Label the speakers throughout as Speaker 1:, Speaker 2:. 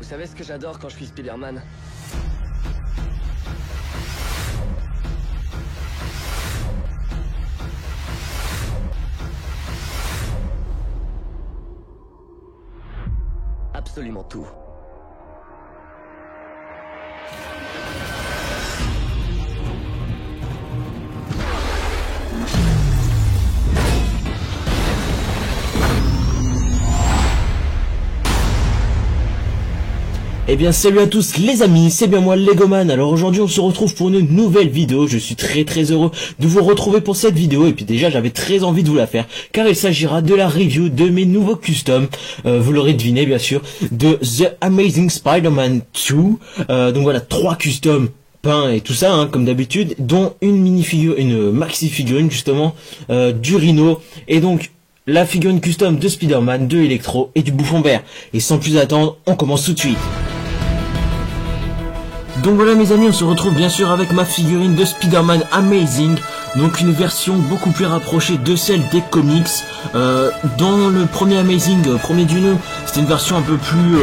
Speaker 1: savez ce que j'adore quand je suis Spider-Man? Absolument tout.
Speaker 2: Eh bien salut à tous les amis, c'est bien moi Legoman. Alors aujourd'hui on se retrouve pour une nouvelle vidéo. Je suis très heureux de vous retrouver pour cette vidéo. Et puis déjà j'avais très envie de vous la faire, car il s'agira de la review de mes nouveaux customs, vous l'aurez deviné bien sûr, de The Amazing Spider-Man 2. Donc voilà, 3 customs peints et tout ça hein, comme d'habitude, dont une mini-figure, une maxi-figurine justement du Rhino. Et donc la figurine custom de Spider-Man, de Electro et du Bouffon Vert. Et sans plus attendre, on commence tout de suite. Donc voilà mes amis, on se retrouve bien sûr avec ma figurine de Spider-Man Amazing, donc une version beaucoup plus rapprochée de celle des comics. Dans le premier Amazing, premier du nom, c'était une version un peu plus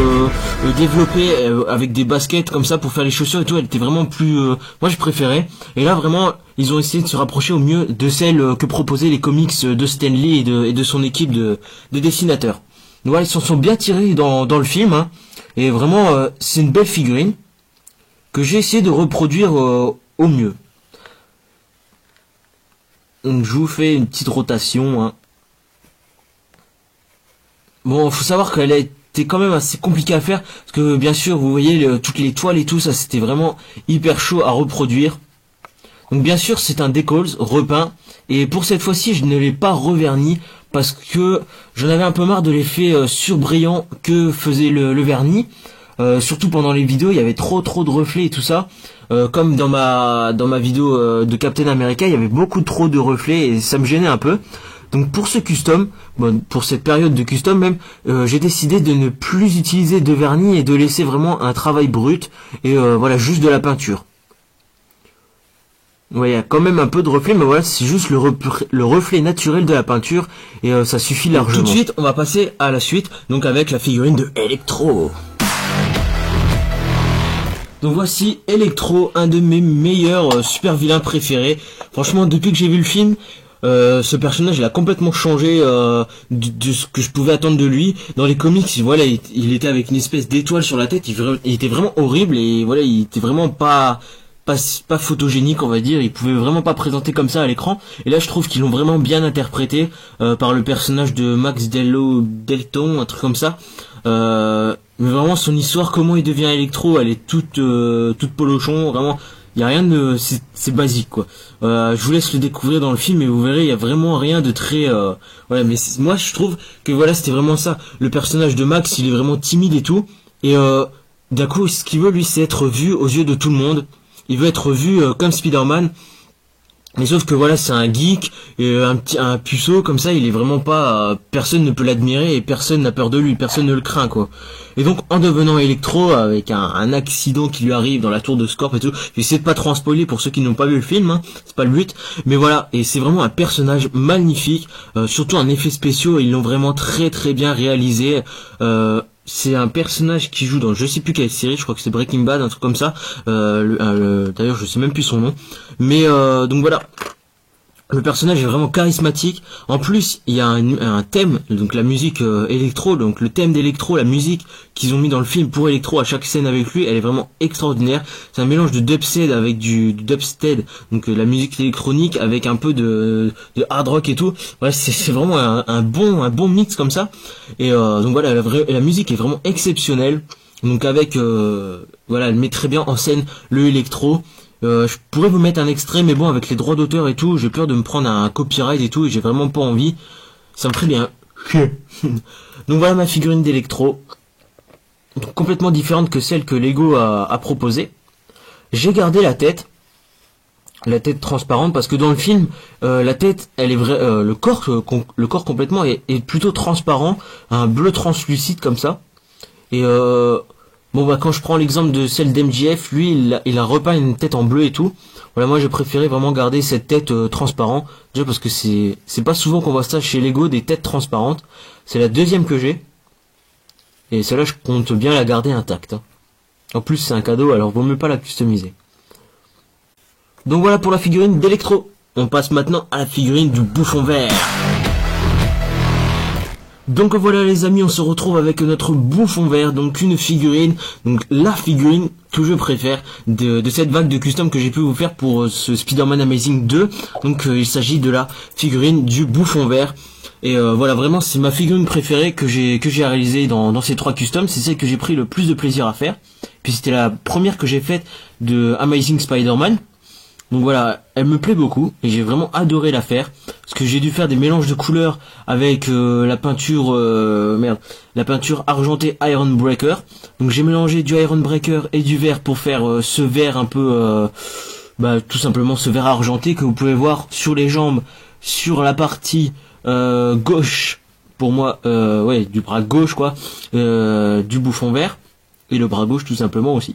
Speaker 2: développée, avec des baskets comme ça pour faire les chaussures et tout. Elle était vraiment plus, moi je préférais. Et là vraiment, ils ont essayé de se rapprocher au mieux de celle que proposaient les comics de Stan Lee et de son équipe de dessinateurs. Donc voilà, ils s'en sont bien tirés dans le film, hein. Et vraiment c'est une belle figurine que j'ai essayé de reproduire au mieux. Donc je vous fais une petite rotation, hein. Bon, faut savoir qu'elle a été quand même assez compliquée à faire, parce que bien sûr vous voyez toutes les toiles et tout ça, c'était vraiment hyper chaud à reproduire. Donc bien sûr c'est un decals repeint, et pour cette fois-ci je ne l'ai pas reverni parce que j'en avais un peu marre de l'effet surbrillant que faisait le vernis. Surtout pendant les vidéos, il y avait trop de reflets et tout ça. Comme dans ma vidéo de Captain America, il y avait beaucoup trop de reflets et ça me gênait un peu. Donc pour ce custom, bon, pour cette période de custom même, j'ai décidé de ne plus utiliser de vernis et de laisser vraiment un travail brut et voilà, juste de la peinture. Ouais, il y a quand même un peu de reflet, mais voilà, c'est juste le reflet naturel de la peinture et ça suffit largement. Tout de suite, on va passer à la suite, donc avec la figurine de Electro. Donc voici Electro, un de mes meilleurs super vilains préférés. Franchement, depuis que j'ai vu le film, ce personnage il a complètement changé de ce que je pouvais attendre de lui. Dans les comics, voilà, il était avec une espèce d'étoile sur la tête. Il était vraiment horrible et voilà, il était vraiment pas photogénique, on va dire. Il pouvait vraiment pas présenter comme ça à l'écran. Et là, je trouve qu'ils l'ont vraiment bien interprété par le personnage de Max Delton, un truc comme ça. Mais vraiment son histoire, comment il devient Electro, elle est toute polochon, vraiment, il y a rien de, c'est basique quoi. Je vous laisse le découvrir dans le film et vous verrez, il y a vraiment rien de très, voilà, mais moi je trouve que voilà, c'était vraiment ça. Le personnage de Max, il est vraiment timide et tout, et d'un coup, ce qu'il veut lui, c'est être vu aux yeux de tout le monde. Il veut être vu comme Spider-Man. Mais sauf que voilà, c'est un geek et un puceau comme ça, il est vraiment pas, personne ne peut l'admirer et personne n'a peur de lui, personne ne le craint quoi. Et donc en devenant Electro, avec un accident qui lui arrive dans la tour de Scorp et tout, j'essaie de pas trop en spoiler pour ceux qui n'ont pas vu le film, hein, c'est pas le but, mais voilà, et c'est vraiment un personnage magnifique, surtout un effet spéciaux, ils l'ont vraiment très bien réalisé. C'est un personnage qui joue dans je sais plus quelle série, je crois que c'est Breaking Bad, un truc comme ça. D'ailleurs je sais même plus son nom. Mais donc voilà. Le personnage est vraiment charismatique. En plus, il y a un thème, donc la musique électro, donc le thème d'Electro, la musique qu'ils ont mis dans le film pour Electro à chaque scène avec lui, elle est vraiment extraordinaire. C'est un mélange de dubstep avec du dubstep, donc la musique électronique avec un peu de hard rock et tout. Ouais, c'est vraiment un bon mix comme ça. Et donc voilà, la musique est vraiment exceptionnelle. Donc avec voilà, elle met très bien en scène le Electro. Je pourrais vous mettre un extrait, mais bon, avec les droits d'auteur et tout, j'ai peur de me prendre un copyright et tout, et j'ai vraiment pas envie. Ça me ferait bien. Donc voilà ma figurine d'Electro, complètement différente que celle que Lego a proposée. J'ai gardé la tête transparente, parce que dans le film, la tête, elle est le corps complètement est plutôt transparent, un bleu translucide comme ça. Et bon bah quand je prends l'exemple de celle d'MJF, lui il a repeint une tête en bleu et tout. Voilà, moi j'ai préféré vraiment garder cette tête transparente, déjà parce que c'est pas souvent qu'on voit ça chez Lego, des têtes transparentes. C'est la deuxième que j'ai. Et celle-là, je compte bien la garder intacte. Hein. En plus, c'est un cadeau, alors vaut mieux pas la customiser. Donc voilà pour la figurine d'Electro. On passe maintenant à la figurine du bouffon vert. Donc voilà les amis, on se retrouve avec notre bouffon vert, donc une figurine, donc la figurine que je préfère de cette vague de custom que j'ai pu vous faire pour ce Spider-Man Amazing 2. Donc il s'agit de la figurine du bouffon vert. Et voilà, vraiment c'est ma figurine préférée que j'ai réalisée dans ces 3 customs, c'est celle que j'ai pris le plus de plaisir à faire. Puis c'était la première que j'ai faite de Amazing Spider-Man. Donc voilà, elle me plaît beaucoup et j'ai vraiment adoré la faire parce que j'ai dû faire des mélanges de couleurs avec la peinture la peinture argentée Iron Breaker. Donc j'ai mélangé du Iron Breaker et du vert pour faire ce vert un peu tout simplement ce vert argenté que vous pouvez voir sur les jambes, sur la partie gauche pour moi du bras gauche quoi, du bouffon vert et le bras gauche tout simplement aussi.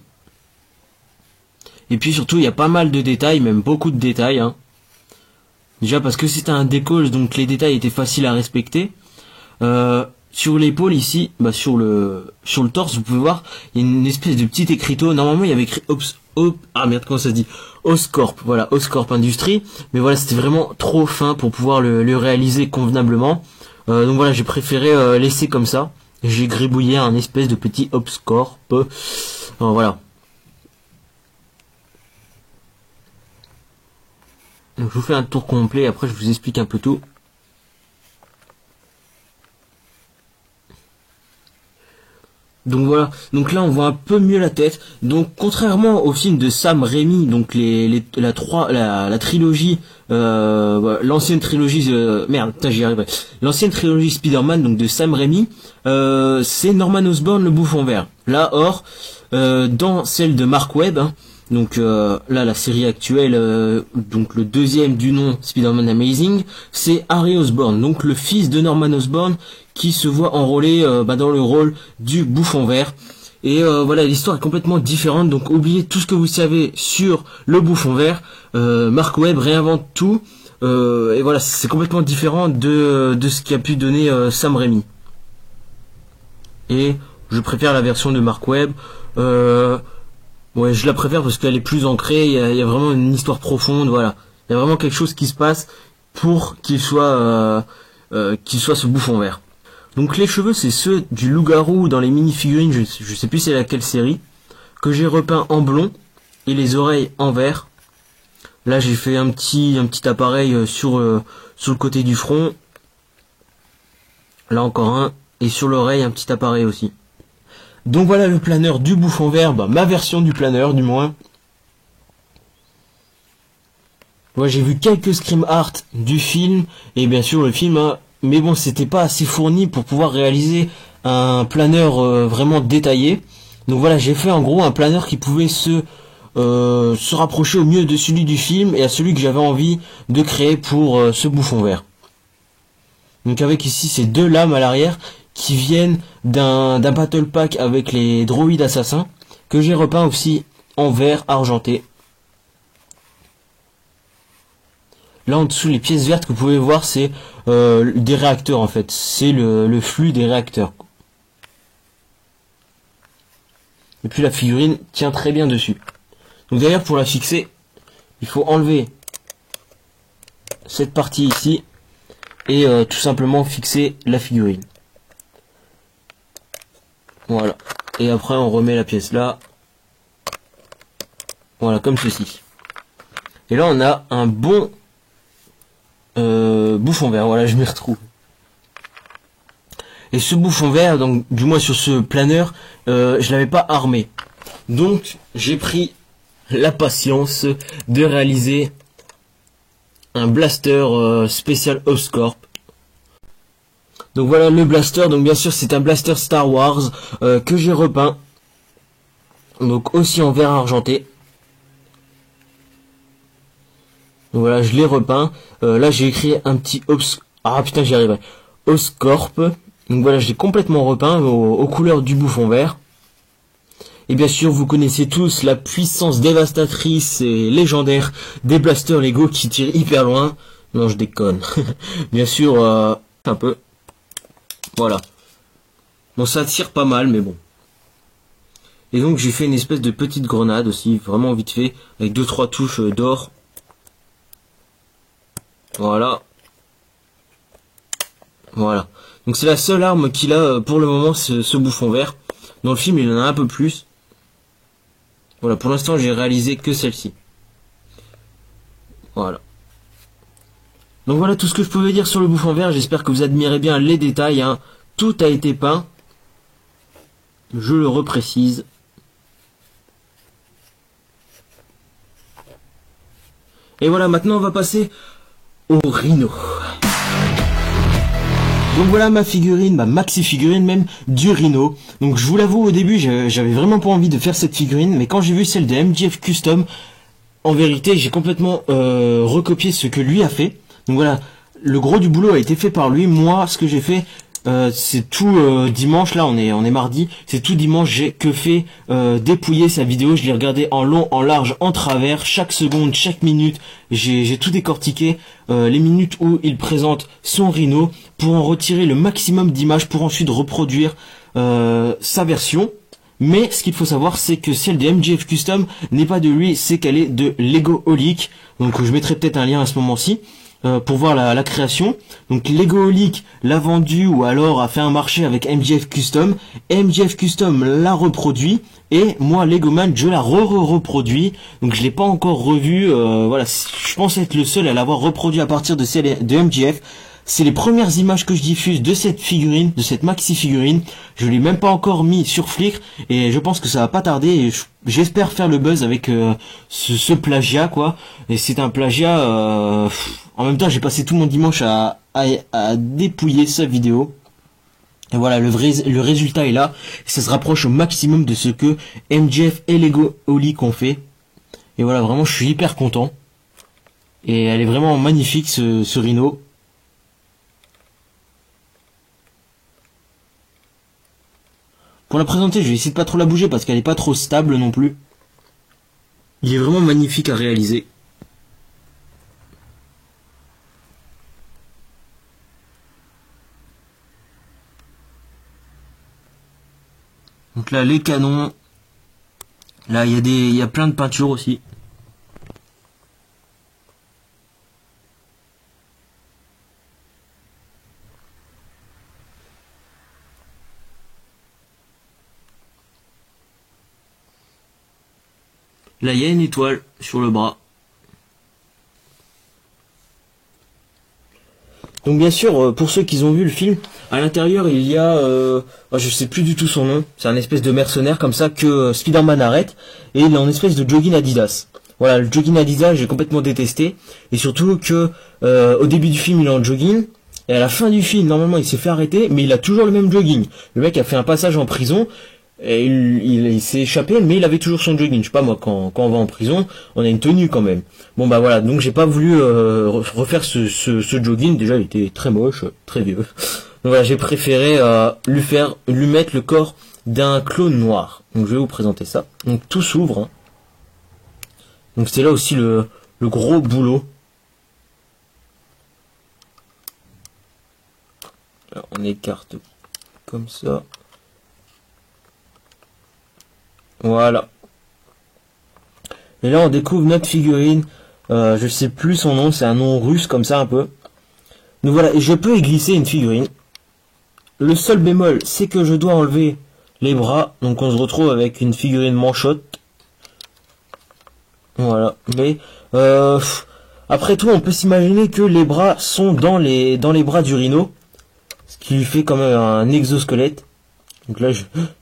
Speaker 2: Et puis surtout il y a pas mal de détails, même beaucoup de détails hein. Déjà parce que c'était un décolle, donc les détails étaient faciles à respecter. Sur l'épaule ici, sur le torse, vous pouvez voir, il y a une espèce de petit écriteau. Normalement il y avait écrit comment ça se dit, Oscorp, voilà, Oscorp Industries. Mais voilà, c'était vraiment trop fin pour pouvoir le réaliser convenablement. Donc voilà, j'ai préféré laisser comme ça. J'ai gribouillé un espèce de petit Oscorp. Voilà. Donc je vous fais un tour complet, après je vous explique un peu tout. Donc voilà, donc là on voit un peu mieux la tête. Donc contrairement au film de Sam Raimi, donc la trilogie, l'ancienne trilogie, j'y arriverai. L'ancienne trilogie Spider-Man, donc de Sam Raimi, c'est Norman Osborn le bouffon vert. Là, or, dans celle de Mark Webb, hein, donc là la série actuelle, donc le deuxième du nom Spider-Man Amazing, c'est Harry Osborn, donc le fils de Norman Osborn qui se voit enrôlé dans le rôle du bouffon vert. Et voilà, l'histoire est complètement différente, donc oubliez tout ce que vous savez sur le bouffon vert. Mark Webb réinvente tout, et voilà, c'est complètement différent de ce qu'a pu donner Sam Raimi. Et je préfère la version de Mark Webb. Ouais, je la préfère parce qu'elle est plus ancrée, il y a vraiment une histoire profonde, voilà. Il y a vraiment quelque chose qui se passe pour qu'il soit ce bouffon vert. Donc les cheveux, c'est ceux du loup-garou dans les mini-figurines, je sais plus c'est laquelle série, que j'ai repeint en blond, et les oreilles en vert. Là j'ai fait un petit appareil sur le côté du front. Là encore un, et sur l'oreille un petit appareil aussi. Donc voilà le planeur du bouffon vert, ma version du planeur du moins. Moi j'ai vu quelques scream art du film, et bien sûr le film, hein, mais bon c'était pas assez fourni pour pouvoir réaliser un planeur vraiment détaillé. Donc voilà, j'ai fait en gros un planeur qui pouvait se rapprocher au mieux de celui du film et à celui que j'avais envie de créer pour ce bouffon vert. Donc avec ici ces deux lames à l'arrière qui viennent d'un battle pack avec les droïdes assassins que j'ai repeint aussi en vert argenté. Là en dessous les pièces vertes que vous pouvez voir c'est des réacteurs en fait, c'est le flux des réacteurs. Et puis la figurine tient très bien dessus. Donc d'ailleurs pour la fixer, il faut enlever cette partie ici et tout simplement fixer la figurine. Voilà. Et après on remet la pièce là. Voilà, comme ceci. Et là on a un bon bouffon vert. Voilà, je m'y retrouve. Et ce bouffon vert, donc du moins sur ce planeur, je l'avais pas armé. Donc j'ai pris la patience de réaliser un blaster spécial Oscorp. Donc voilà le blaster, donc bien sûr c'est un blaster Star Wars que j'ai repeint. Donc aussi en vert argenté. Donc voilà, je l'ai repeint. Là j'ai écrit un petit j'y arriverai. Oscorp. Donc voilà, je l'ai complètement repeint aux couleurs du bouffon vert. Et bien sûr, vous connaissez tous la puissance dévastatrice et légendaire des blasters Lego qui tirent hyper loin. Non, je déconne. Bien sûr, un peu. Voilà. Bon, ça tire pas mal, mais bon. Et donc j'ai fait une espèce de petite grenade aussi, vraiment vite fait, avec 2-3 touches d'or. Voilà. Voilà. Donc c'est la seule arme qu'il a pour le moment, ce bouffon vert. Dans le film, il en a un peu plus. Voilà, pour l'instant, j'ai réalisé que celle-ci. Voilà. Donc voilà tout ce que je pouvais dire sur le bouffon vert. J'espère que vous admirez bien les détails, hein. Tout a été peint. Je le reprécise. Et voilà, maintenant on va passer au rhino. Donc voilà ma figurine, ma maxi figurine même, du rhino. Donc je vous l'avoue, au début j'avais vraiment pas envie de faire cette figurine, mais quand j'ai vu celle de MJF Custom, en vérité j'ai complètement recopié ce que lui a fait. Donc voilà, le gros du boulot a été fait par lui. Moi, ce que j'ai fait, c'est tout dimanche, là on est mardi, c'est tout dimanche j'ai que fait dépouiller sa vidéo. Je l'ai regardé en long, en large, en travers, chaque seconde, chaque minute, j'ai tout décortiqué, les minutes où il présente son rhino, pour en retirer le maximum d'images, pour ensuite reproduire sa version. Mais ce qu'il faut savoir, c'est que celle de MJF Custom n'est pas de lui, c'est qu'elle est de Legoholic. Donc je mettrai peut-être un lien à ce moment-ci. Pour voir la création. Donc Legoholic l'a vendu ou alors a fait un marché avec MJF Custom. MJF Custom l'a reproduit et moi Legoman je la reproduit. Donc je l'ai pas encore revu. Voilà, je pense être le seul à l'avoir reproduit à partir de celle de MJF. C'est les premières images que je diffuse de cette figurine, de cette maxi figurine. Je l'ai même pas encore mis sur Flickr et je pense que ça va pas tarder. Et j'espère faire le buzz avec ce plagiat quoi. Et c'est un plagiat. En même temps, j'ai passé tout mon dimanche à dépouiller sa vidéo. Et voilà, le résultat est là. Ça se rapproche au maximum de ce que MJF et Legoholic ont fait. Et voilà, vraiment, je suis hyper content. Et elle est vraiment magnifique ce rhino. Pour la présenter, je vais essayer de pas trop la bouger parce qu'elle est pas trop stable non plus. Il est vraiment magnifique à réaliser. Donc là, les canons. Là, il y a plein de peintures aussi. Là, il y a une étoile sur le bras. Donc bien sûr, pour ceux qui ont vu le film, à l'intérieur il y a, je sais plus du tout son nom, c'est un espèce de mercenaire comme ça que Spider-Man arrête, et il est en espèce de jogging Adidas. Voilà, le jogging Adidas j'ai complètement détesté, et surtout que au début du film il est en jogging, et à la fin du film normalement il s'est fait arrêter, mais il a toujours le même jogging. Le mec a fait un passage en prison, et il s'est échappé, mais il avait toujours son jogging. Je sais pas moi, quand on va en prison, on a une tenue quand même. Bon bah voilà, donc j'ai pas voulu refaire ce jogging. Déjà il était très moche, très vieux. Donc voilà, j'ai préféré lui mettre le corps d'un clone noir. Donc je vais vous présenter ça. Donc tout s'ouvre. Hein. Donc c'est là aussi le gros boulot. Alors, on écarte comme ça. Voilà. Et là on découvre notre figurine. Je sais plus son nom, c'est un nom russe comme ça un peu. Donc voilà, et je peux y glisser une figurine. Le seul bémol, c'est que je dois enlever les bras. Donc on se retrouve avec une figurine manchotte. Voilà. Mais après tout, on peut s'imaginer que les bras sont dans les bras du rhino. Ce qui lui fait quand même un exosquelette. Donc là,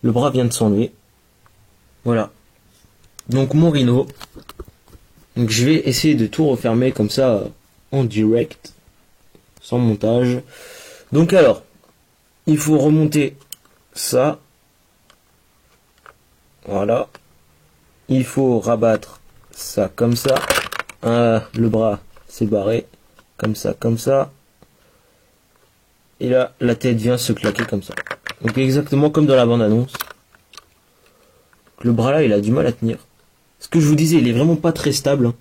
Speaker 2: le bras vient de s'enlever. Voilà. Donc mon rhino. Donc je vais essayer de tout refermer comme ça en direct. Sans montage. Donc alors, il faut remonter ça. Voilà. Il faut rabattre ça comme ça. Le bras s'est barré. Comme ça, comme ça. Et là, la tête vient se claquer comme ça. Donc exactement comme dans la bande-annonce. Le bras là, il a du mal à tenir. Ce que je vous disais, il est vraiment pas très stable. Hein.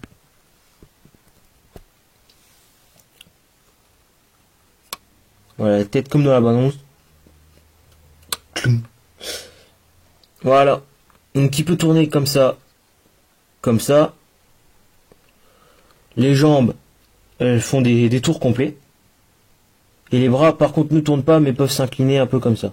Speaker 2: Voilà, la tête comme dans la bande-annonce. Voilà. Donc il peut tourner comme ça. Comme ça. Les jambes, elles font des tours complets. Et les bras, par contre, ne tournent pas, mais peuvent s'incliner un peu comme ça.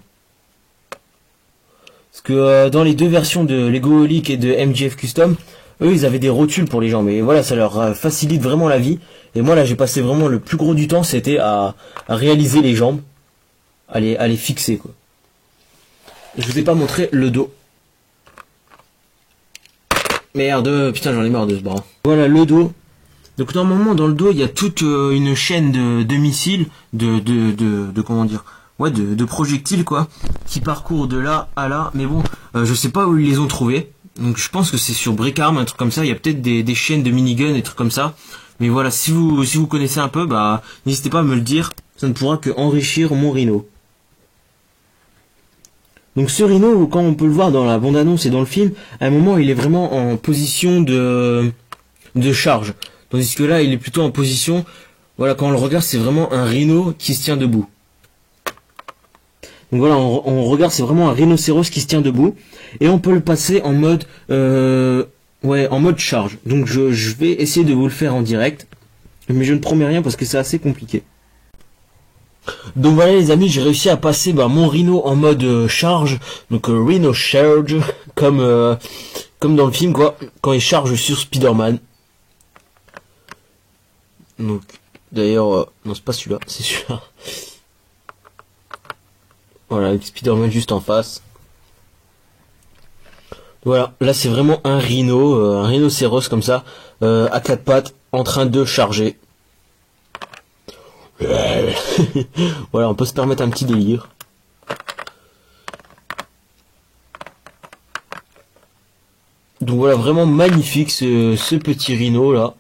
Speaker 2: Parce que dans les deux versions de Lego Holic et de MJF Custom, eux, ils avaient des rotules pour les jambes. Et voilà, ça leur facilite vraiment la vie. Et moi, là, j'ai passé vraiment le plus gros du temps, c'était à réaliser les jambes. À les fixer, quoi. Je vous ai pas montré le dos. Merde, putain, j'en ai marre de ce bras. Voilà, le dos. Donc normalement dans le dos il y a toute une chaîne de missiles, de comment dire, ouais de projectiles quoi, qui parcourent de là à là. Mais bon, je sais pas où ils les ont trouvés. Donc je pense que c'est sur Brickarm, un truc comme ça. Il y a peut-être des chaînes de minigun, des trucs comme ça. Mais voilà, si vous connaissez un peu, bah n'hésitez pas à me le dire. Ça ne pourra que enrichir mon Rhino. Donc ce Rhino, quand on peut le voir dans la bande-annonce et dans le film, à un moment il est vraiment en position de charge. Tandis que là, il est plutôt en position, voilà, quand on le regarde, c'est vraiment un rhino qui se tient debout. Donc voilà, on regarde, c'est vraiment un rhinocéros qui se tient debout. Et on peut le passer en mode, en mode charge. Donc je vais essayer de vous le faire en direct. Mais je ne promets rien parce que c'est assez compliqué. Donc voilà les amis, j'ai réussi à passer mon rhino en mode charge. Donc rhino charge, comme dans le film quoi, quand il charge sur Spider-Man. Donc, d'ailleurs, non c'est pas celui-là, c'est celui-là. Voilà, avec Spider-Man juste en face. Voilà, là c'est vraiment un rhino, un rhinocéros comme ça, à quatre pattes, en train de charger. Voilà, on peut se permettre un petit délire. Donc voilà, vraiment magnifique ce petit rhino là.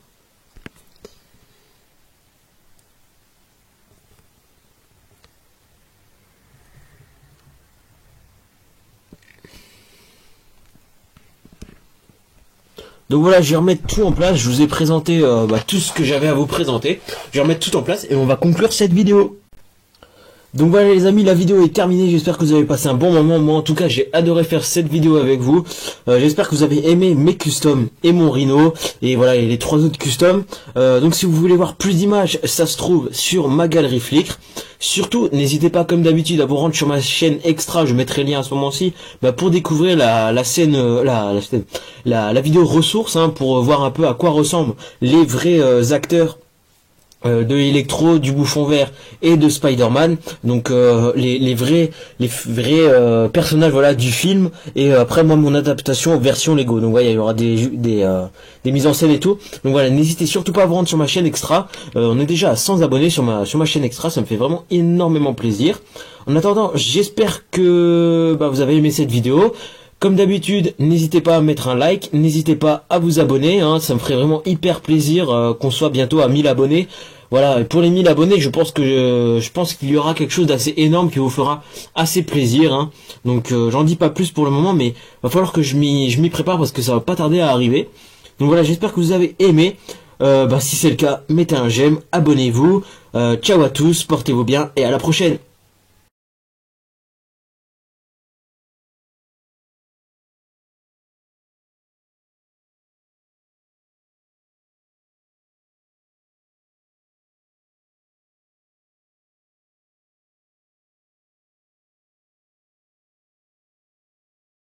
Speaker 2: Donc voilà, je vais remettre tout en place. Je vous ai présenté tout ce que j'avais à vous présenter. Je vais remettre tout en place et on va conclure cette vidéo. Donc voilà les amis, la vidéo est terminée, j'espère que vous avez passé un bon moment. Moi en tout cas j'ai adoré faire cette vidéo avec vous. J'espère que vous avez aimé mes customs et mon Rhino. Et voilà, et les 3 autres customs. Donc si vous voulez voir plus d'images, ça se trouve sur ma galerie Flickr. Surtout, n'hésitez pas comme d'habitude à vous rendre sur ma chaîne extra, je mettrai le lien à ce moment-ci, pour découvrir la vidéo ressource, pour voir un peu à quoi ressemblent les vrais acteurs de Electro, du Bouffon Vert et de Spider-Man, donc les vrais personnages voilà du film, et après moi mon adaptation version Lego. Donc voilà, il y aura des mises en scène et tout. Donc voilà, n'hésitez surtout pas à vous rendre sur ma chaîne extra. On est déjà à 100 abonnés sur ma chaîne extra, ça me fait vraiment énormément plaisir. En attendant, j'espère que vous avez aimé cette vidéo. Comme d'habitude, n'hésitez pas à mettre un like, n'hésitez pas à vous abonner, ça me ferait vraiment hyper plaisir qu'on soit bientôt à 1000 abonnés. Voilà, pour les 1000 abonnés, je pense qu'il y aura quelque chose d'assez énorme qui vous fera assez plaisir. Donc j'en dis pas plus pour le moment, mais va falloir que je m'y prépare parce que ça va pas tarder à arriver. Donc voilà, j'espère que vous avez aimé. Si c'est le cas, mettez un j'aime, abonnez-vous. Ciao à tous, portez-vous bien et à la prochaine.